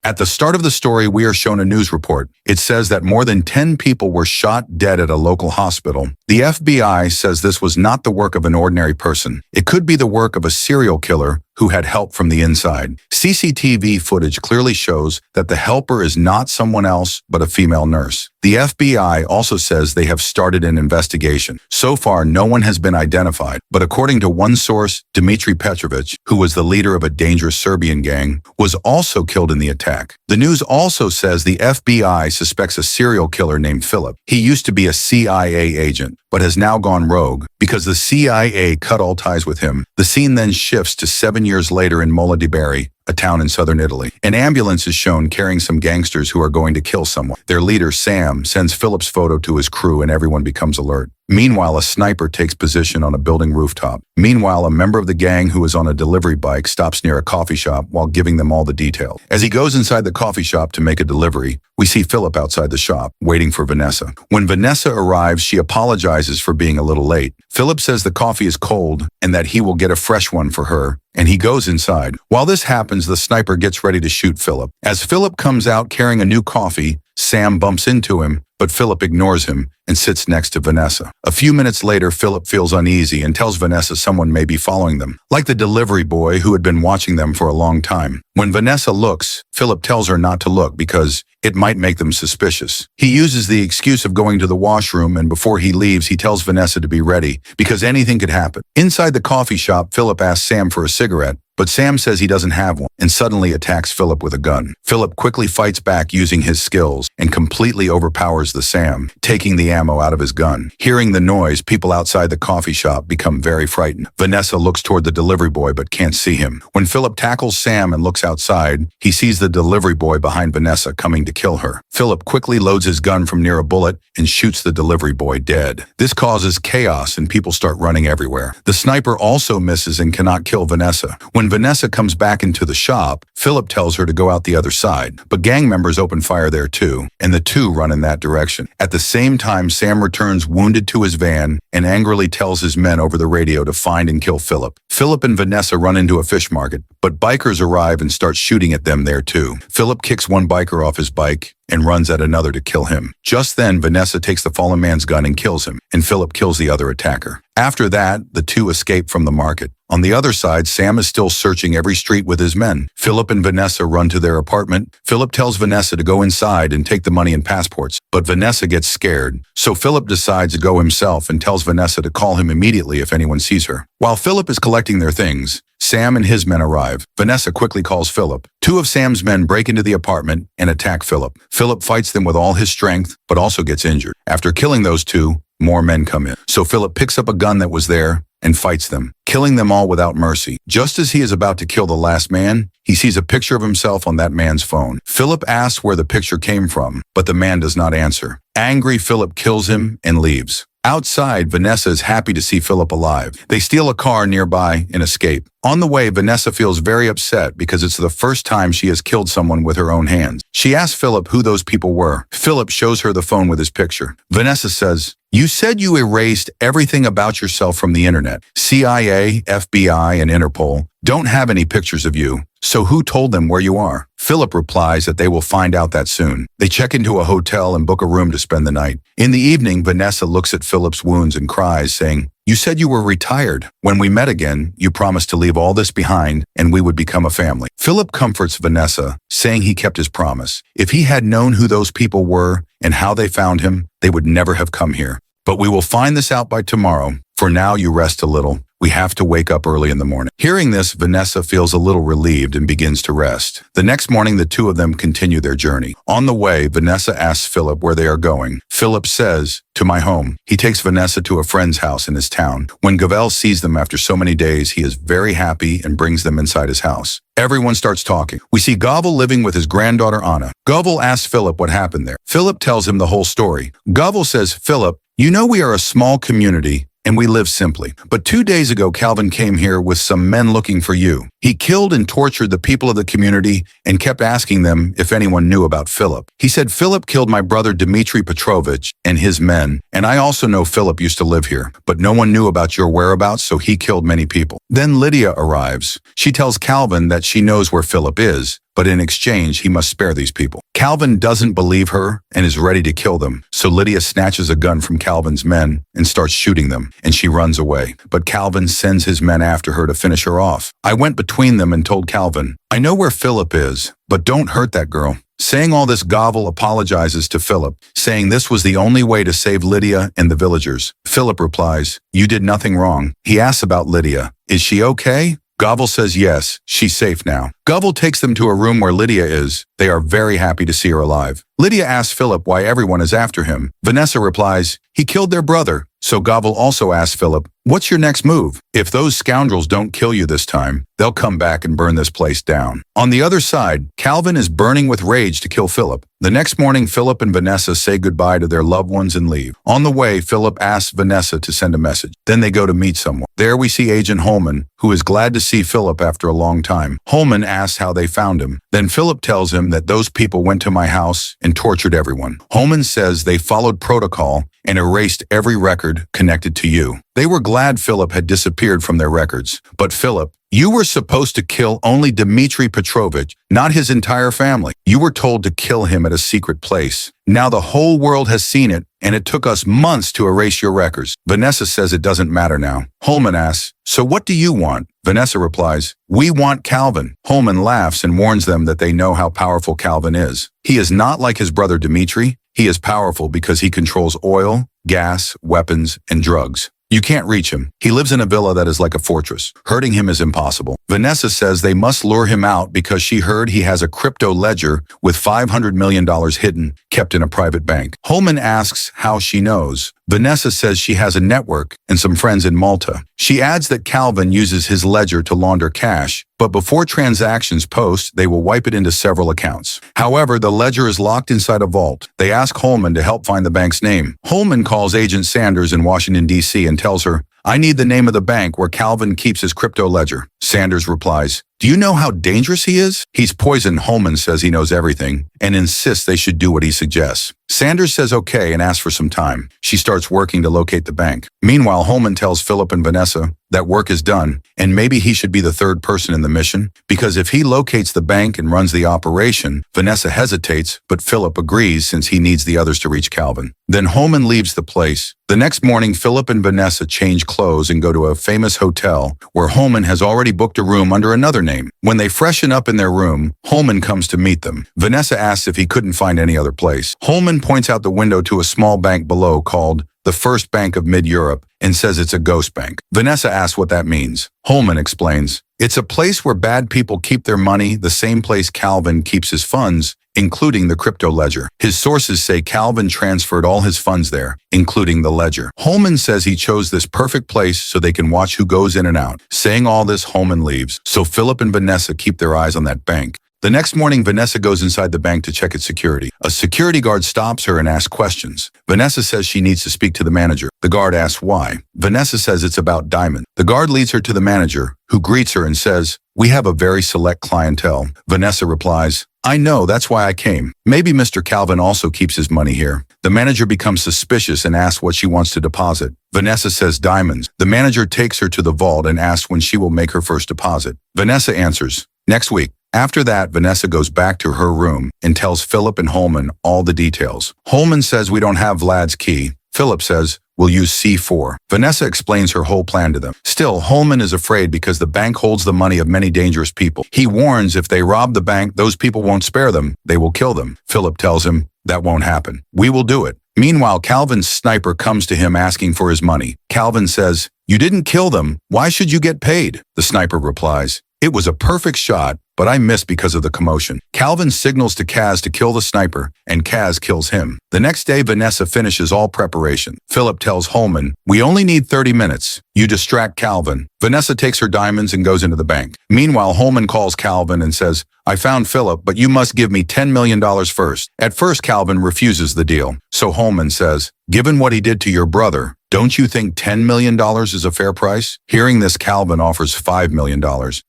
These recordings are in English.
At the start of the story, we are shown a news report. It says that more than 10 people were shot dead at a local hospital. The FBI says this was not the work of an ordinary person. It could be the work of a serial killer who had help from the inside. CCTV footage clearly shows that the helper is not someone else but a female nurse. The FBI also says they have started an investigation. So far, no one has been identified, but according to one source, Dmitry Petrovich, who was the leader of a dangerous Serbian gang, was also killed in the attack. The news also says the FBI suspects a serial killer named Philip. He used to be a CIA agent, but has now gone rogue because the CIA cut all ties with him. The scene then shifts to 7 years later in Mola di Bari, a town in southern Italy. An ambulance is shown carrying some gangsters who are going to kill someone. Their leader, Sam, sends Philip's photo to his crew and everyone becomes alert. Meanwhile, a sniper takes position on a building rooftop. Meanwhile, a member of the gang who is on a delivery bike stops near a coffee shop while giving them all the details. As he goes inside the coffee shop to make a delivery, we see Philip outside the shop, waiting for Vanessa. When Vanessa arrives, she apologizes for being a little late. Philip says the coffee is cold and that he will get a fresh one for her, and he goes inside. While this happens, the sniper gets ready to shoot Philip. As Philip comes out carrying a new coffee, Sam bumps into him, but Philip ignores him and sits next to Vanessa. A few minutes later, Philip feels uneasy and tells Vanessa someone may be following them, like the delivery boy who had been watching them for a long time. When Vanessa looks, Philip tells her not to look because it might make them suspicious. He uses the excuse of going to the washroom, and before he leaves, he tells Vanessa to be ready because anything could happen. Inside the coffee shop, Philip asks Sam for a cigarette, but Sam says he doesn't have one and suddenly attacks Philip with a gun. Philip quickly fights back using his skills and completely overpowers the Sam, taking the ammo out of his gun. Hearing the noise, people outside the coffee shop become very frightened. Vanessa looks toward the delivery boy but can't see him. When Philip tackles Sam and looks outside, he sees the delivery boy behind Vanessa coming to kill her. Philip quickly loads his gun from near a bullet and shoots the delivery boy dead. This causes chaos and people start running everywhere. The sniper also misses and cannot kill Vanessa. When Vanessa comes back into the shop, Philip tells her to go out the other side, but gang members open fire there too, and the two run in that direction. At the same time, Sam returns wounded to his van and angrily tells his men over the radio to find and kill Philip. Philip and Vanessa run into a fish market, but bikers arrive and start shooting at them there too. Philip kicks one biker off his bike and runs at another to kill him. Just then, Vanessa takes the fallen man's gun and kills him, and Philip kills the other attacker. After that, the two escape from the market. On the other side, Sam is still searching every street with his men. Philip and Vanessa run to their apartment. Philip tells Vanessa to go inside and take the money and passports, but Vanessa gets scared. So Philip decides to go himself and tells Vanessa to call him immediately if anyone sees her. While Philip is collecting their things, Sam and his men arrive. Vanessa quickly calls Philip. Two of Sam's men break into the apartment and attack Philip. Philip fights them with all his strength, but also gets injured. After killing those two, more men come in. So Philip picks up a gun that was there and fights them, killing them all without mercy. Just as he is about to kill the last man, he sees a picture of himself on that man's phone. Philip asks where the picture came from, but the man does not answer. Angry, Philip kills him and leaves. Outside, Vanessa is happy to see Philip alive. They steal a car nearby and escape. On the way, Vanessa feels very upset because it's the first time she has killed someone with her own hands. She asks Philip who those people were. Philip shows her the phone with his picture. Vanessa says, "You said you erased everything about yourself from the internet. CIA, FBI, and Interpol don't have any pictures of you. So who told them where you are?" Philip replies that they will find out that soon. They check into a hotel and book a room to spend the night. In the evening, Vanessa looks at Philip's wounds and cries, saying, "You said you were retired. When we met again, you promised to leave all this behind and we would become a family." Philip comforts Vanessa, saying he kept his promise. If he had known who those people were and how they found him, they would never have come here. But we will find this out by tomorrow. For now, you rest a little. We have to wake up early in the morning. Hearing this, Vanessa feels a little relieved and begins to rest. The next morning, the two of them continue their journey. On the way, Vanessa asks Philip where they are going. Philip says, "To my home." He takes Vanessa to a friend's house in his town. When Gavel sees them after so many days, he is very happy and brings them inside his house. Everyone starts talking. We see Gavel living with his granddaughter Anna. Gavel asks Philip what happened there. Philip tells him the whole story. Gavel says, "Philip, you know we are a small community and we live simply. But 2 days ago, Calvin came here with some men looking for you. He killed and tortured the people of the community and kept asking them if anyone knew about Philip. He said, 'Philip killed my brother Dmitry Petrovich and his men, and I also know Philip used to live here, but no one knew about your whereabouts, so he killed many people. Then Lydia arrives. She tells Calvin that she knows where Philip is, but in exchange, he must spare these people. Calvin doesn't believe her and is ready to kill them, so Lydia snatches a gun from Calvin's men and starts shooting them, and she runs away. But Calvin sends his men after her to finish her off. I went between them and told Calvin, I know where Philip is, but don't hurt that girl. Saying all this, Gavel apologizes to Philip, saying this was the only way to save Lydia and the villagers. Philip replies, you did nothing wrong. He asks about Lydia. Is she okay? Gavel says yes, she's safe now. Gavel takes them to a room where Lydia is. They are very happy to see her alive. Lydia asks Philip why everyone is after him. Vanessa replies, he killed their brother. So Gavel also asks Philip, what's your next move? If those scoundrels don't kill you this time, they'll come back and burn this place down. On the other side, Calvin is burning with rage to kill Philip. The next morning, Philip and Vanessa say goodbye to their loved ones and leave. On the way, Philip asks Vanessa to send a message. Then they go to meet someone. There we see Agent Holman, who is glad to see Philip after a long time. Holman asks how they found him. Then Philip tells him that those people went to my house and tortured everyone. Holman says they followed protocol and erased every record connected to you. They were glad Philip had disappeared from their records. But Philip, you were supposed to kill only Dmitri Petrovich, not his entire family. You were told to kill him at a secret place. Now the whole world has seen it, and it took us months to erase your records. Vanessa says it doesn't matter now. Holman asks, so what do you want? Vanessa replies, we want Calvin. Holman laughs and warns them that they know how powerful Calvin is. He is not like his brother Dmitri. He is powerful because he controls oil, gas, weapons, and drugs. You can't reach him. He lives in a villa that is like a fortress. Hurting him is impossible. Vanessa says they must lure him out because she heard he has a crypto ledger with $500 million hidden, kept in a private bank. Holman asks how she knows. Vanessa says she has a network and some friends in Malta. She adds that Calvin uses his ledger to launder cash, but before transactions post, they will wipe it into several accounts. However, the ledger is locked inside a vault. They ask Holman to help find the bank's name. Holman calls Agent Sanders in Washington, D.C. and tells her, I need the name of the bank where Calvin keeps his crypto ledger. Sanders replies, do you know how dangerous he is? He's poisoned. Holman says he knows everything and insists they should do what he suggests. Sanders says okay and asks for some time. She starts working to locate the bank. Meanwhile, Holman tells Philip and Vanessa that work is done and maybe he should be the third person in the mission because if he locates the bank and runs the operation, Vanessa hesitates, but Philip agrees since he needs the others to reach Calvin. Then Holman leaves the place. The next morning, Philip and Vanessa change clothes and go to a famous hotel where Holman has already booked a room under another name. When they freshen up in their room, Holman comes to meet them. Vanessa asks if he couldn't find any other place. Holman points out the window to a small bank below called the First Bank of Mid-Europe and says it's a ghost bank. Vanessa asks what that means. Holman explains, it's a place where bad people keep their money, the same place Calvin keeps his funds, including the crypto ledger. His sources say Calvin transferred all his funds there, including the ledger. Holman says he chose this perfect place so they can watch who goes in and out. Saying all this, Holman leaves. So Philip and Vanessa keep their eyes on that bank. The next morning, Vanessa goes inside the bank to check its security. A security guard stops her and asks questions. Vanessa says she needs to speak to the manager. The guard asks why. Vanessa says it's about Diamond. The guard leads her to the manager, who greets her and says, we have a very select clientele. Vanessa replies, I know, that's why I came. Maybe Mr. Calvin also keeps his money here. The manager becomes suspicious and asks what she wants to deposit. Vanessa says diamonds. The manager takes her to the vault and asks when she will make her first deposit. Vanessa answers, next week. After that, Vanessa goes back to her room and tells Philip and Holman all the details. Holman says we don't have Vlad's key. Philip says, we'll use C4. Vanessa explains her whole plan to them. Still, Holman is afraid because the bank holds the money of many dangerous people. He warns if they rob the bank, those people won't spare them. They will kill them. Philip tells him, that won't happen. We will do it. Meanwhile, Calvin's sniper comes to him asking for his money. Calvin says, you didn't kill them. Why should you get paid? The sniper replies, it was a perfect shot, but I missed because of the commotion. Calvin signals to Kaz to kill the sniper, and Kaz kills him. The next day, Vanessa finishes all preparation. Philip tells Holman, we only need 30 minutes. You distract Calvin. Vanessa takes her diamonds and goes into the bank. Meanwhile, Holman calls Calvin and says, I found Philip, but you must give me $10 million first. At first, Calvin refuses the deal. So Holman says, given what he did to your brother, don't you think $10 million is a fair price? Hearing this, Calvin offers $5 million,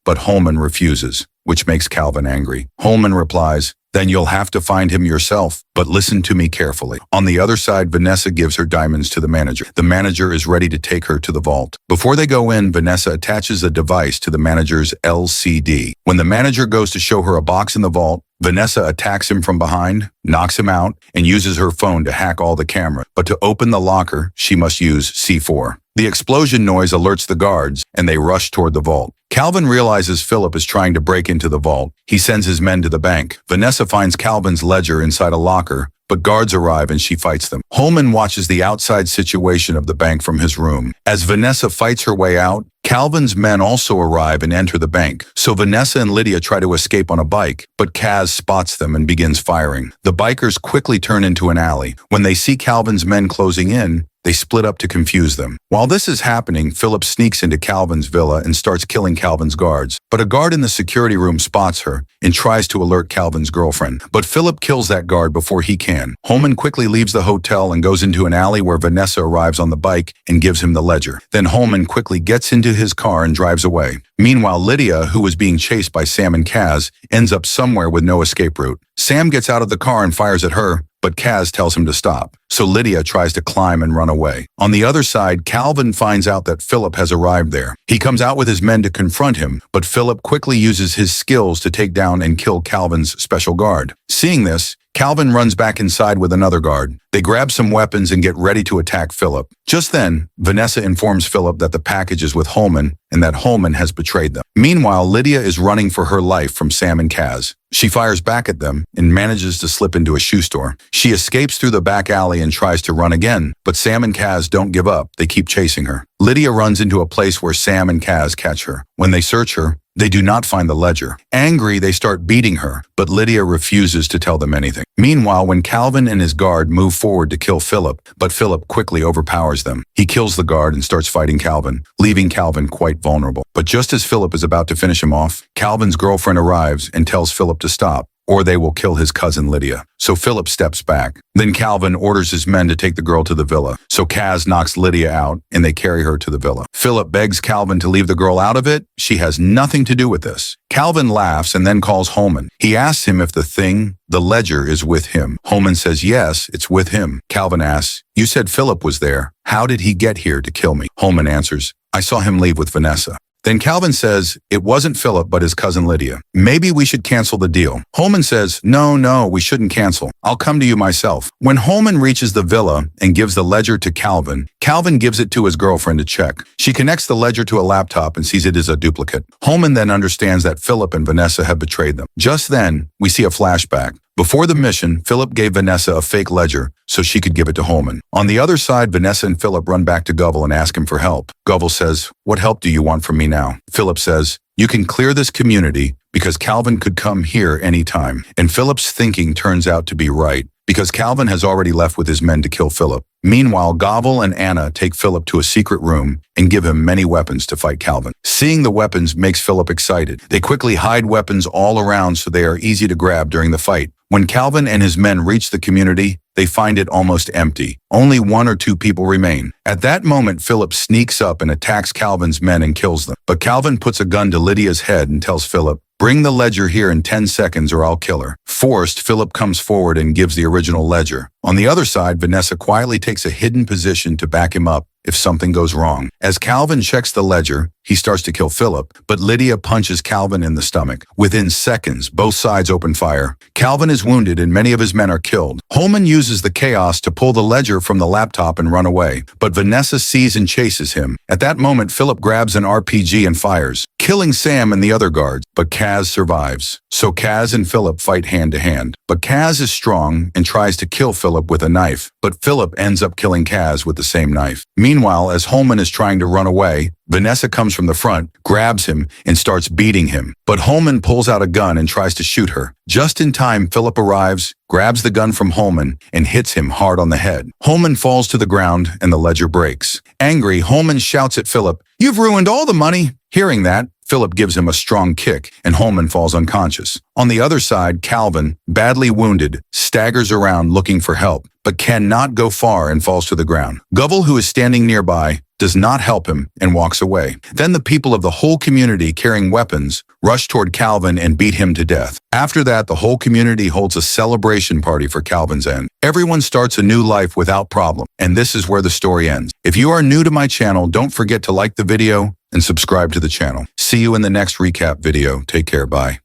but Holman refuses. which makes Calvin angry. Holman replies, "Then you'll have to find him yourself, but listen to me carefully." On the other side, Vanessa gives her diamonds to the manager. The manager is ready to take her to the vault. Before they go in, Vanessa attaches a device to the manager's LCD. When the manager goes to show her a box in the vault, Vanessa attacks him from behind, knocks him out, and uses her phone to hack all the cameras. But to open the locker, she must use C4. The explosion noise alerts the guards, and they rush toward the vault. Calvin realizes Philip is trying to break into the vault. He sends his men to the bank. Vanessa finds Calvin's ledger inside a locker, but guards arrive and she fights them. Holman watches the outside situation of the bank from his room. As Vanessa fights her way out, Calvin's men also arrive and enter the bank. So Vanessa and Lydia try to escape on a bike, but Kaz spots them and begins firing. The bikers quickly turn into an alley. When they see Calvin's men closing in, they split up to confuse them. While this is happening, Philip sneaks into Calvin's villa and starts killing Calvin's guards. But a guard in the security room spots her and tries to alert Calvin's girlfriend. But Philip kills that guard before he can. Holman quickly leaves the hotel and goes into an alley where Vanessa arrives on the bike and gives him the ledger. Then Holman quickly gets into his car and drives away. Meanwhile, Lydia, who was being chased by Sam and Kaz, ends up somewhere with no escape route. Sam gets out of the car and fires at her, but Kaz tells him to stop. So Lydia tries to climb and run away. On the other side, Calvin finds out that Philip has arrived there. He comes out with his men to confront him, but Philip quickly uses his skills to take down and kill Calvin's special guard. Seeing this, Calvin runs back inside with another guard. They grab some weapons and get ready to attack Philip. Just then, Vanessa informs Philip that the package is with Holman and that Holman has betrayed them. Meanwhile, Lydia is running for her life from Sam and Kaz. She fires back at them and manages to slip into a shoe store. She escapes through the back alley and tries to run again, but Sam and Kaz don't give up. They keep chasing her. Lydia runs into a place where Sam and Kaz catch her. When they search her, they do not find the ledger. Angry, they start beating her, but Lydia refuses to tell them anything. Meanwhile, when Calvin and his guard move forward to kill Philip, but Philip quickly overpowers them. He kills the guard and starts fighting Calvin, leaving Calvin quite vulnerable. But just as Philip is about to finish him off, Calvin's girlfriend arrives and tells Philip to stop, or they will kill his cousin Lydia. So Philip steps back. Then Calvin orders his men to take the girl to the villa. So Kaz knocks Lydia out and they carry her to the villa. Philip begs Calvin to leave the girl out of it. She has nothing to do with this. Calvin laughs and then calls Holman. He asks him if the ledger is with him. Holman says yes, it's with him. Calvin asks, "You said Philip was there. How did he get here to kill me?" Holman answers, "I saw him leave with Vanessa." Then Calvin says, "It wasn't Philip, but his cousin Lydia. Maybe we should cancel the deal." Holman says, No, we shouldn't cancel. I'll come to you myself." When Holman reaches the villa and gives the ledger to Calvin, Calvin gives it to his girlfriend to check. She connects the ledger to a laptop and sees it is a duplicate. Holman then understands that Philip and Vanessa have betrayed them. Just then, we see a flashback. Before the mission, Philip gave Vanessa a fake ledger so she could give it to Holman. On the other side, Vanessa and Philip run back to Govil and ask him for help. Govil says, "What help do you want from me now?" Philip says, "You can clear this community because Calvin could come here anytime." And Philip's thinking turns out to be right, because Calvin has already left with his men to kill Philip. Meanwhile, Govil and Anna take Philip to a secret room and give him many weapons to fight Calvin. Seeing the weapons makes Philip excited. They quickly hide weapons all around so they are easy to grab during the fight. When Calvin and his men reach the community, they find it almost empty. Only 1 or 2 people remain. At that moment, Philip sneaks up and attacks Calvin's men and kills them. But Calvin puts a gun to Lydia's head and tells Philip, "Bring the ledger here in 10 seconds or I'll kill her." Forced, Philip comes forward and gives the original ledger. On the other side, Vanessa quietly takes a hidden position to back him up if something goes wrong. As Calvin checks the ledger, he starts to kill Philip, but Lydia punches Calvin in the stomach. Within seconds, both sides open fire. Calvin is wounded and many of his men are killed. Holman uses the chaos to pull the ledger from the laptop and run away, but Vanessa sees and chases him. At that moment, Philip grabs an RPG and fires, killing Sam and the other guards, but Kaz survives. So Kaz and Philip fight hand to hand. But Kaz is strong and tries to kill Philip with a knife, but Philip ends up killing Kaz with the same knife. Meanwhile, as Holman is trying to run away, Vanessa comes from the front, grabs him, and starts beating him. But Holman pulls out a gun and tries to shoot her. Just in time, Philip arrives, grabs the gun from Holman, and hits him hard on the head. Holman falls to the ground, and the ledger breaks. Angry, Holman shouts at Philip, "You've ruined all the money!" Hearing that, Philip gives him a strong kick, and Holman falls unconscious. On the other side, Calvin, badly wounded, staggers around looking for help, but cannot go far and falls to the ground. Govil, who is standing nearby, does not help him, and walks away. Then the people of the whole community carrying weapons rush toward Calvin and beat him to death. After that, the whole community holds a celebration party for Calvin's end. Everyone starts a new life without problem, and this is where the story ends. If you are new to my channel, don't forget to like the video and subscribe to the channel. See you in the next recap video. Take care. Bye.